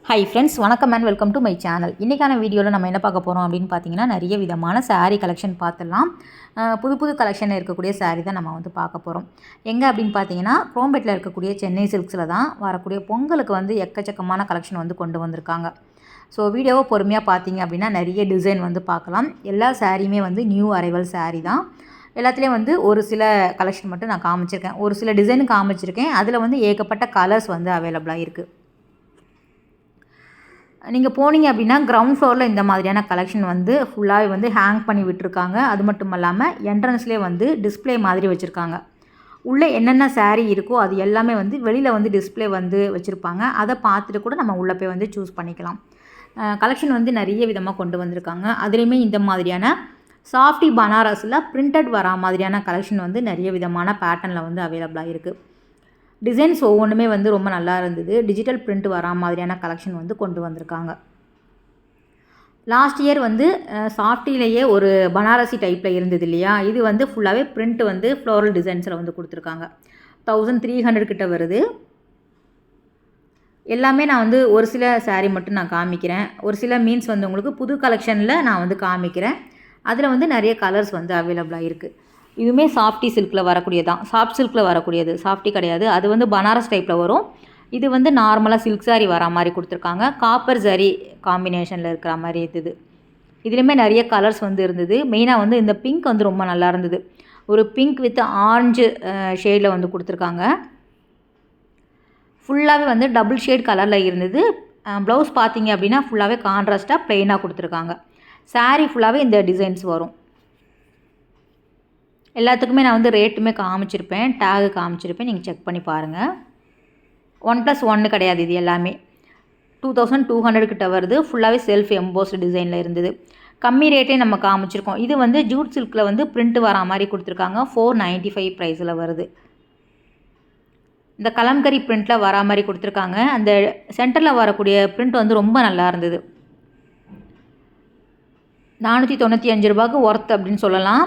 Hi friends, வணக்கம் and welcome to my channel. இன்றைக்கான வீடியோவில் நம்ம என்ன பார்க்க போகிறோம் அப்படின்னு பார்த்தீங்கன்னா, நிறைய விதமான saree கலெக்ஷன் பார்த்துடலாம். புது கலெக்ஷனில் இருக்கக்கூடிய saree தான் நம்ம வந்து பார்க்க போகிறோம். எங்கே அப்படின்னு பார்த்தீங்கன்னா, குரோம்பேட்டில் இருக்கக்கூடிய சென்னை சில்க்ஸில் தான் வரக்கூடிய பொங்கலுக்கு வந்து எக்கச்சக்கமான கலெக்ஷன் வந்து கொண்டு வந்திருக்காங்க. ஸோ வீடியோவை பொறுமையாக பார்த்தீங்க அப்படின்னா நிறைய டிசைன் வந்து பார்க்கலாம். எல்லா சாரியுமே வந்து நியூ அரைவல் saree தான். எல்லாத்துலேயும் வந்து ஒரு சில கலெக்ஷன் மட்டும் நான் காமிச்சிருக்கேன், ஒரு சில டிசைன் காமிச்சிருக்கேன். அதில் வந்து ஏகப்பட்ட கலர்ஸ் வந்து அவைலபிளாக இருக்குது. நீங்கள் போனீங்க அப்படின்னா கிரவுண்ட் ஃப்ளோரில் இந்த மாதிரியான கலெக்ஷன் வந்து ஃபுல்லாகவே வந்து ஹேங் பண்ணி விட்டுருக்காங்க. அது மட்டும் இல்லாமல் என்ட்ரன்ஸ்லேயே வந்து டிஸ்பிளே மாதிரி வச்சுருக்காங்க. உள்ளே என்னென்ன saree இருக்கோ அது எல்லாமே வந்து வெளியில் வந்து டிஸ்பிளே வந்து வச்சுருப்பாங்க. அதை பார்த்துட்டு கூட நம்ம உள்ளே போய் வந்து சூஸ் பண்ணிக்கலாம். கலெக்ஷன் வந்து நிறைய விதமாக கொண்டு வந்திருக்காங்க. அதுலேயுமே இந்த மாதிரியான சாஃப்டி பனாரஸில் பிரிண்டட் வரா மாதிரியான கலெக்ஷன் வந்து நிறைய விதமான பேட்டர்னில் வந்து அவைலபிளாக இருக்குது. டிசைன்ஸ் ஒவ்வொன்றுமே வந்து ரொம்ப நல்லா இருந்தது. டிஜிட்டல் பிரிண்ட் வரா மாதிரியான கலெக்ஷன் வந்து கொண்டு வந்திருக்காங்க. லாஸ்ட் இயர் வந்து சாஃப்டிலேயே ஒரு பனாரசி டைப்பில் இருந்தது இல்லையா, இது வந்து ஃபுல்லாகவே பிரிண்ட் வந்து ஃப்ளோரல் டிசைன்ஸில் வந்து கொடுத்துருக்காங்க. 1300 கிட்ட வருது. எல்லாமே நான் வந்து ஒரு சில saree மட்டும் நான் காமிக்கிறேன். ஒரு சில மீன்ஸ் வந்து உங்களுக்கு புது கலெக்ஷனில் நான் வந்து காமிக்கிறேன். அதில் வந்து நிறைய கலர்ஸ் வந்து அவைலபிளாக இருக்குது. இதுவுமே சாஃப்டி சில்கில் வரக்கூடியது தான். சாஃப்ட் சில்கில் வரக்கூடியது, சாஃப்டி கிடையாது. அது வந்து பனாரஸ் டைப்பில் வரும். இது வந்து நார்மலாக சில்க் saree வரா மாதிரி கொடுத்துருக்காங்க. காப்பர் ஜரி காம்பினேஷனில் இருக்கிற மாதிரி இருந்தது. இதுலேயுமே நிறைய கலர்ஸ் வந்து இருந்தது. மெயினாக வந்து இந்த பிங்க் வந்து ரொம்ப நல்லா இருந்தது. ஒரு பிங்க் வித் ஆரஞ்சு ஷேடில் வந்து கொடுத்துருக்காங்க. ஃபுல்லாகவே வந்து டபுள் ஷேட் கலரில் இருந்தது. ப்ளவுஸ் பார்த்தீங்க அப்படின்னா ஃபுல்லாகவே கான்ட்ராஸ்ட்டாக ப்ளெயினாக கொடுத்துருக்காங்க. saree ஃபுல்லாகவே இந்த டிசைன்ஸ் வரும். எல்லாத்துக்குமே நான் வந்து ரேட்டுமே காமிச்சிருப்பேன், டேகு காமிச்சிருப்பேன், நீங்கள் செக் பண்ணி பாருங்கள். 1+1 கிடையாது, இது எல்லாமே 2200 கிட்ட வருது. ஃபுல்லாகவே செல்ஃப் எம்போஸ்டு டிசைனில் இருந்தது. கம்மி ரேட்டே நம்ம காமிச்சிருக்கோம். இது வந்து ஜூட் சில்கில் வந்து பிரிண்ட் வரா மாதிரி கொடுத்துருக்காங்க. 495 ப்ரைஸில் வருது. இந்த கலம்கரி பிரிண்ட்டில் வரா மாதிரி கொடுத்துருக்காங்க. அந்த சென்டரில் வரக்கூடிய பிரிண்ட் வந்து ரொம்ப நல்லா இருந்தது. 495 ரூபாய்க்கு ஒர்த் அப்படின்னு சொல்லலாம்.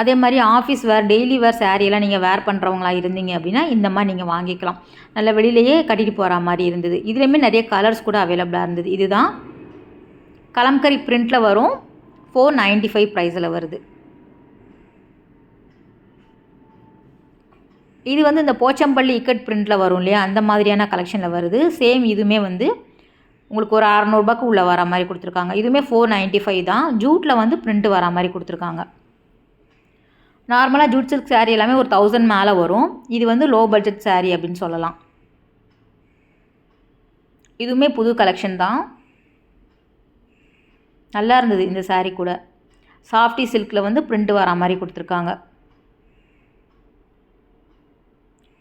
அதே மாதிரி ஆஃபீஸ் வேர், டெய்லி வேர் சாரியெல்லாம் நீங்கள் வேர் பண்ணுறவங்களா இருந்தீங்க அப்படின்னா இந்த மாதிரி நீங்கள் வாங்கிக்கலாம். நல்ல வெளியிலேயே கட்டிட்டு போகிற மாதிரி இருந்தது. இதுலேயுமே நிறைய கலர்ஸ் கூட அவைலபிளாக இருந்தது. இதுதான் கலம்கரி பிரிண்ட்டில் வரும். 495 ப்ரைஸில் வருது. இது வந்து இந்த போச்சம்பள்ளி இக்கட் பிரிண்ட்டில் வரும் இல்லையா, அந்த மாதிரியான கலெக்ஷனில் வருது. சேம் இதுவுமே வந்து உங்களுக்கு ஒரு 600 ரூபாய்க்கு உள்ள வர மாதிரி கொடுத்துருக்காங்க. இதுவுமே 495 தான். ஜூட்டில் வந்து பிரிண்ட் வர மாதிரி கொடுத்துருக்காங்க. நார்மலாக ஜூட் சில்க் saree எல்லாமே ஒரு 1000 மேலே வரும். இது வந்து லோ பட்ஜெட் saree அப்படின்னு சொல்லலாம். இதுவுமே புது கலெக்ஷன் தான். நல்லா இருந்தது இந்த saree கூட. சாஃப்டி சில்கில் வந்து பிரிண்ட் வரா மாதிரி கொடுத்துருக்காங்க.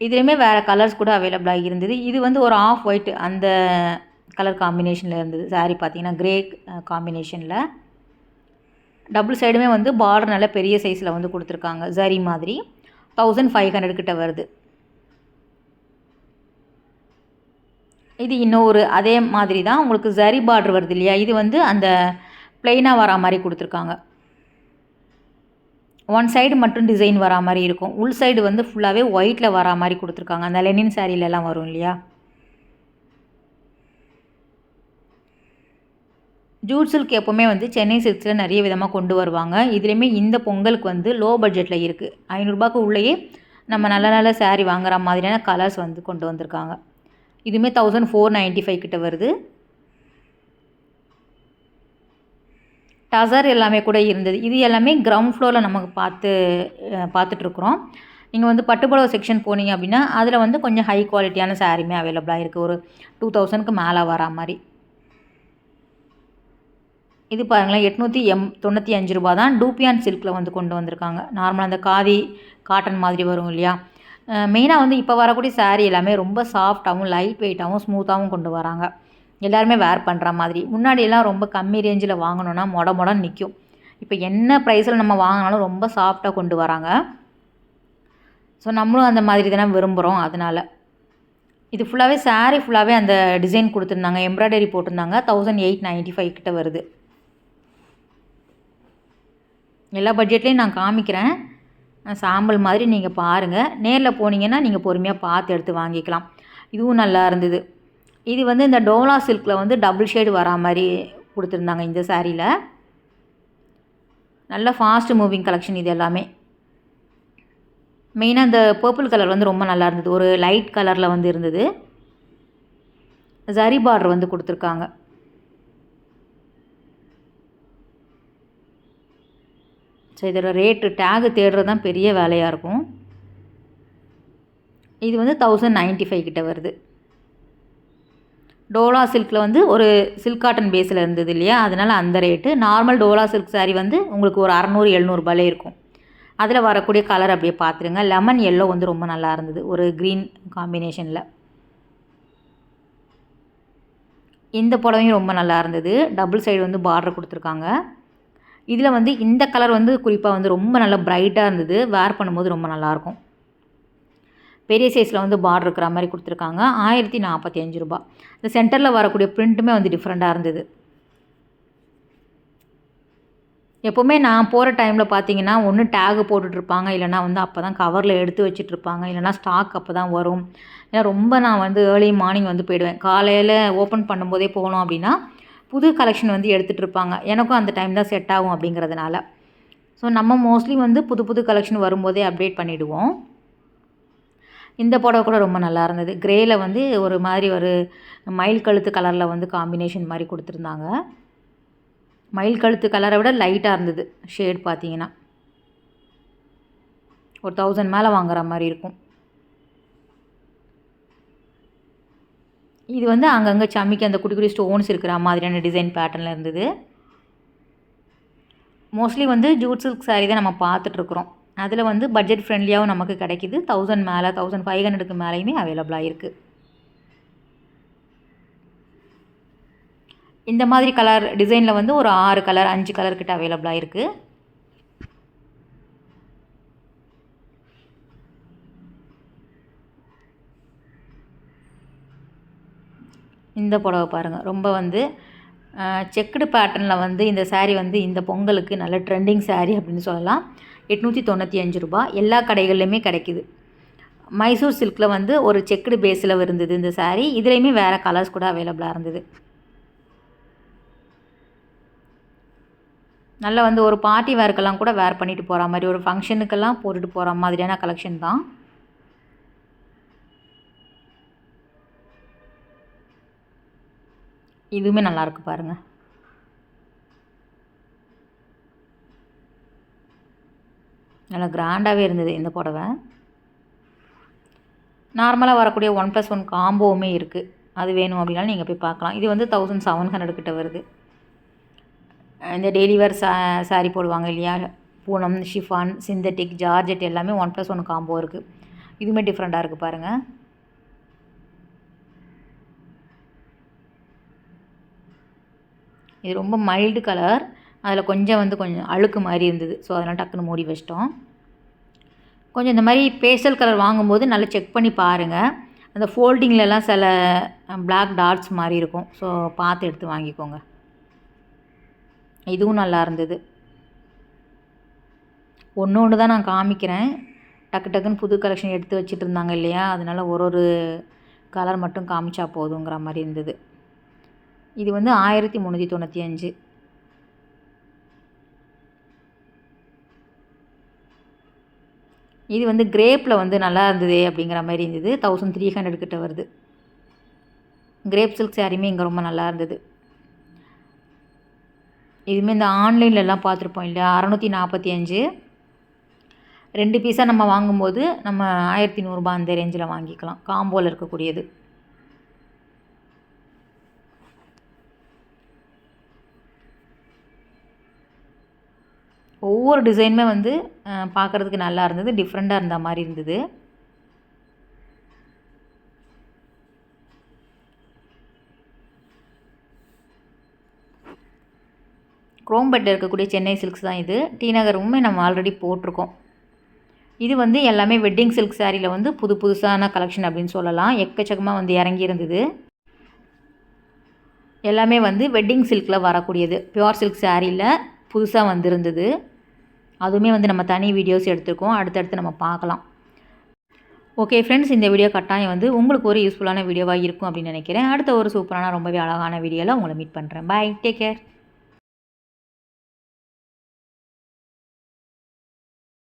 இதுலேயுமே வேறு கலர்ஸ் கூட அவைலபிளாக இருந்தது. இது வந்து ஒரு ஆஃப் ஒயிட் அந்த கலர் காம்பினேஷனில் இருந்தது. saree பார்த்தீங்கன்னா கிரே காம்பினேஷனில். டபுள் சைடுமே வந்து பார்டர் நல்ல பெரிய சைஸில் வந்து கொடுத்துருக்காங்க. ஜரி மாதிரி 1500 கிட்ட வருது. இது இன்னொரு அதே மாதிரி தான் உங்களுக்கு ஜரி பார்டர் வருது இல்லையா, இது வந்து அந்த ப்ளெயினாக வரா மாதிரி கொடுத்துருக்காங்க. ஒன் சைடு மட்டும் டிசைன் வரா மாதிரி இருக்கும். உள் சைடு வந்து ஃபுல்லாகவே ஒயிட்டில் வரா மாதிரி கொடுத்துருக்காங்க. அந்த லெனின் சாரீலெலாம் வரும் இல்லையா. ஜூட் சில்க் எப்போவுமே வந்து சென்னை சில்க்ஸில் நிறைய விதமாக கொண்டு வருவாங்க. இதுலேயுமே இந்த பொங்கலுக்கு வந்து லோ பட்ஜெட்டில் இருக்குது. 500 ரூபாய்க்கு உள்ளேயே நம்ம நல்ல saree வாங்குற மாதிரியான கலர்ஸ் வந்து கொண்டு வந்திருக்காங்க. இதுவுமே 1495 கிட்ட வருது. டசர் எல்லாமே கூட இருந்தது. இது எல்லாமே கிரவுண்ட் ஃப்ளோரில் நமக்கு பார்த்துட்ருக்குறோம். நீங்கள் வந்து பட்டுப்புடவை செக்ஷன் போனீங்க அப்படின்னா அதில் வந்து கொஞ்சம் ஹை குவாலிட்டியான சாரீமே அவைலபிளாக இருக்குது. ஒரு 2000க்கு மேலே வரா மாதிரி. இது பாருங்களேன், 895 ரூபா தான். டூப்பியான் சில்கில் வந்து கொண்டு வந்திருக்காங்க. நார்மலாக அந்த காட்டன் மாதிரி வரும் இல்லையா. மெயினாக வந்து இப்போ வரக்கூடிய saree எல்லாமே ரொம்ப சாஃப்டாகவும் லைட் வெயிட்டாகவும் ஸ்மூத்தாகவும் கொண்டு வராங்க. எல்லாருமே வேர் பண்ணுற மாதிரி. முன்னாடியெல்லாம் ரொம்ப கம்மி ரேஞ்சில் வாங்கினோன்னா மொடன்னு நிற்கும். இப்போ என்ன ப்ரைஸில் நம்ம வாங்கினாலும் ரொம்ப சாஃப்டாக கொண்டு வராங்க. ஸோ நம்மளும் அந்த மாதிரி தானே விரும்புகிறோம். அதனால் இது ஃபுல்லாகவே saree ஃபுல்லாகவே அந்த டிசைன் கொடுத்துருந்தாங்க, எம்ப்ராய்டரி போட்டிருந்தாங்க. 1895 கிட்ட வருது. எல்லா பட்ஜெட்லேயும் நான் காமிக்கிறேன். சாம்பிள் மாதிரி நீங்கள் பாருங்கள். நேரில் போனீங்கன்னா நீங்கள் பொறுமையாக பார்த்து எடுத்து வாங்கிக்கலாம். இதுவும் நல்லா இருந்தது. இது வந்து இந்த டோலா சில்கில் வந்து டபுள் ஷேடு வரா மாதிரி கொடுத்துருந்தாங்க இந்த சாரியில். நல்ல ஃபாஸ்ட் மூவிங் கலெக்ஷன் இது எல்லாமே. மெயினாக இந்த பர்பிள் கலர் வந்து ரொம்ப நல்லா இருந்தது. ஒரு லைட் கலரில் வந்து இருந்தது. ஜரி பார்டர் வந்து கொடுத்துருக்காங்க. ஸோ இதோட ரேட்டு டேகு தேடுறது தான் பெரிய வேலையாக இருக்கும். இது வந்து 1095 கிட்ட வருது. டோலா சில்கில் வந்து ஒரு சில்க் காட்டன் பேஸில் இருந்தது இல்லையா, அதனால் அந்த rate. Normal Dola silk sari வந்து உங்களுக்கு ஒரு 600-700 இருக்கும். அதில் வரக்கூடிய கலர் அப்படியே பார்த்துருங்க. லெமன் எல்லோ வந்து ரொம்ப நல்லா இருந்தது, ஒரு க்ரீன் காம்பினேஷனில். இந்த புடவையும் ரொம்ப நல்லா இருந்தது. டபுள் சைடு வந்து பார்டர் கொடுத்துருக்காங்க. இதில் வந்து இந்த கலர் வந்து குறிப்பாக வந்து ரொம்ப நல்லா ப்ரைட்டாக இருந்தது. வேர் பண்ணும்போது ரொம்ப நல்லாயிருக்கும். பெரிய சைஸில் வந்து பார்டர் இருக்கிற மாதிரி கொடுத்துருக்காங்க. 1045 ரூபா. இந்த சென்டரில் வரக்கூடிய பிரிண்ட்டுமே வந்து டிஃப்ரெண்ட்டாக இருந்தது. எப்போவுமே நான் போகிற டைமில் பார்த்தீங்கன்னா ஒன்று டேகு போட்டுட்ருப்பாங்க, இல்லைனா வந்து அப்போ தான் கவரில் எடுத்து வச்சுட்ருப்பாங்க, இல்லைனா ஸ்டாக் அப்போ தான் வரும். ஏன்னா ரொம்ப நான் வந்து ஏர்லி மார்னிங் வந்து போயிடுவேன். காலையில் ஓப்பன் பண்ணும்போதே போனோம் அப்படின்னா புது கலெக்ஷன் வந்து எடுத்துகிட்டு இருப்பாங்க. எனக்கும் அந்த டைம் தான் செட் ஆகும் அப்படிங்கிறதுனால. ஸோ நம்ம மோஸ்ட்லி வந்து புது புது கலெக்ஷன் வரும்போதே அப்டேட் பண்ணிவிடுவோம். இந்த புடவை கூட ரொம்ப நல்லா இருந்தது. க்ரேயில் வந்து ஒரு மாதிரி ஒரு மயில் கழுத்து கலரில் வந்து காம்பினேஷன் மாதிரி கொடுத்துருந்தாங்க. மயில் கழுத்து கலரை விட லைட்டாக இருந்தது ஷேட் பார்த்தீங்கன்னா. ஒரு 1000 மேலே வாங்குற மாதிரி இருக்கும். இது வந்து அங்கங்கே சம்மிக்கு அந்த குட்டி குட்டி ஸ்டோன்ஸ் இருக்கிற மாதிரியான டிசைன் பேட்டர்னில் இருந்தது. மோஸ்ட்லி வந்து ஜூட் சில்க் சாரீ தான் நம்ம பார்த்துட்ருக்குறோம். அதில் வந்து பட்ஜெட் ஃப்ரெண்ட்லியாகவும் நமக்கு கிடைக்கிது. 1000 மேலே 1500க்கு மேலேயுமே அவைலபிளாக இருக்குது. இந்த மாதிரி கலர் டிசைனில் வந்து ஒரு 6 கலர் 5 கலர் கிட்ட அவைலபிளாக இருக்குது. இந்த புடவை பாருங்கள், ரொம்ப வந்து செக்குடு பேட்டர்னில் வந்து இந்த சாரீ வந்து இந்த பொங்கலுக்கு நல்ல ட்ரெண்டிங் சாரீ அப்படின்னு சொல்லலாம். 895 ரூபா. எல்லா கடைகள்லையுமே கிடைக்கிது. மைசூர் சில்கில் வந்து ஒரு செக்குடு பேஸில் இருந்தது இந்த சாரீ. இதுலேயுமே வேறு கலர்ஸ் கூட அவைலபிளாக இருந்தது. நல்லா வந்து ஒரு பார்ட்டி வேர்க்கெல்லாம் கூட வேர் பண்ணிட்டு போகிற மாதிரி, ஒரு ஃபங்க்ஷனுக்கெல்லாம் போட்டுட்டு போகிற மாதிரியான கலெக்ஷன் தான். இதுவுமே நல்லாயிருக்கு பாருங்கள். நல்லா கிராண்டாகவே இருந்தது இந்த புடவை. நார்மலாக வரக்கூடிய 1+1 காம்போவுமே இருக்குது. அது வேணும் அப்படின்னாலும் நீங்கள் போய் பார்க்கலாம். இது வந்து 1700 கிட்ட வருது. இந்த டெய்லி வேர் சாரீ போடுவாங்க இல்லையா, பூனம், ஷிஃபான், சிந்தட்டிக், ஜார்ஜெட் எல்லாமே 1+1 காம்போ இருக்குது. இதுவுமே டிஃப்ரெண்ட்டாக இருக்குது பாருங்கள். இது ரொம்ப மைல்டு கலர். அதில் கொஞ்சம் அழுக்கு மாதிரி இருந்தது. ஸோ அதனால் டக்குன்னு மூடி வச்சிட்டோம். கொஞ்சம் இந்த மாதிரி பேஸ்டல் கலர் வாங்கும்போது நல்லா செக் பண்ணி பாருங்கள். அந்த ஃபோல்டிங்லலாம் சில பிளாக் டாட்ஸ் மாதிரி இருக்கும். ஸோ பார்த்து எடுத்து வாங்கிக்கோங்க. இதுவும் நல்லா இருந்தது. ஒன்று தான் நான் காமிக்கிறேன். டக்கு டக்குன்னு புது கலெக்ஷன் எடுத்து வச்சுட்டு இருந்தாங்க இல்லையா, அதனால் ஒரு கலர் மட்டும் காமிச்சா போதுங்கிற மாதிரி இருந்தது. இது வந்து 1395. இது வந்து கிரேப்பில் வந்து நல்லா இருந்தது அப்படிங்கிற மாதிரி இருந்தது. 1300 கிட்ட வருது. கிரேப் சில்க் சாரியுமே இங்கே ரொம்ப நல்லா இருந்தது. இதுவுமே இந்த ஆன்லைன்லலாம் பார்த்துருப்போம் இல்லையா, 645. 2 பீஸாக நம்ம வாங்கும்போது நம்ம 1100 அந்த ரேஞ்சில் வாங்கிக்கலாம். காம்போவில் இருக்கக்கூடியது. ஒவ்வொரு டிசைனுமே வந்து பார்க்குறதுக்கு நல்லா இருந்தது. டிஃப்ரெண்ட்டாக இருந்த மாதிரி இருந்தது. குரோம்பேட்டில் இருக்கக்கூடிய சென்னை சில்க்ஸ் தான் இது. டி நகருமே நம்ம ஆல்ரெடி போட்டிருக்கோம். இது வந்து எல்லாமே வெட்டிங் சில்க் சாரியில் வந்து புதுசான கலெக்ஷன் அப்படின்னு சொல்லலாம். எக்கச்சக்கமாக வந்து இறங்கி இருந்தது. எல்லாமே வந்து வெட்டிங் சில்கில் வரக்கூடியது. பியூர் சில்க் சாரியில் புதுசாக வந்திருந்தது. அதுவுமே வந்து நம்ம தனி வீடியோஸ் எடுத்துருக்கோம். அடுத்தடுத்து நம்ம பார்க்கலாம். ஓகே ஃப்ரெண்ட்ஸ், இந்த வீடியோ கட்டாயம் வந்து உங்களுக்கு ஒரு யூஸ்ஃபுல்லான வீடியோவாக இருக்கும் அப்படின்னு நினைக்கிறேன். அடுத்த ஒரு சூப்பரான ரொம்பவே அழகான வீடியோவில் உங்களை மீட் பண்ணுறேன். பாய், டேக் கேர்.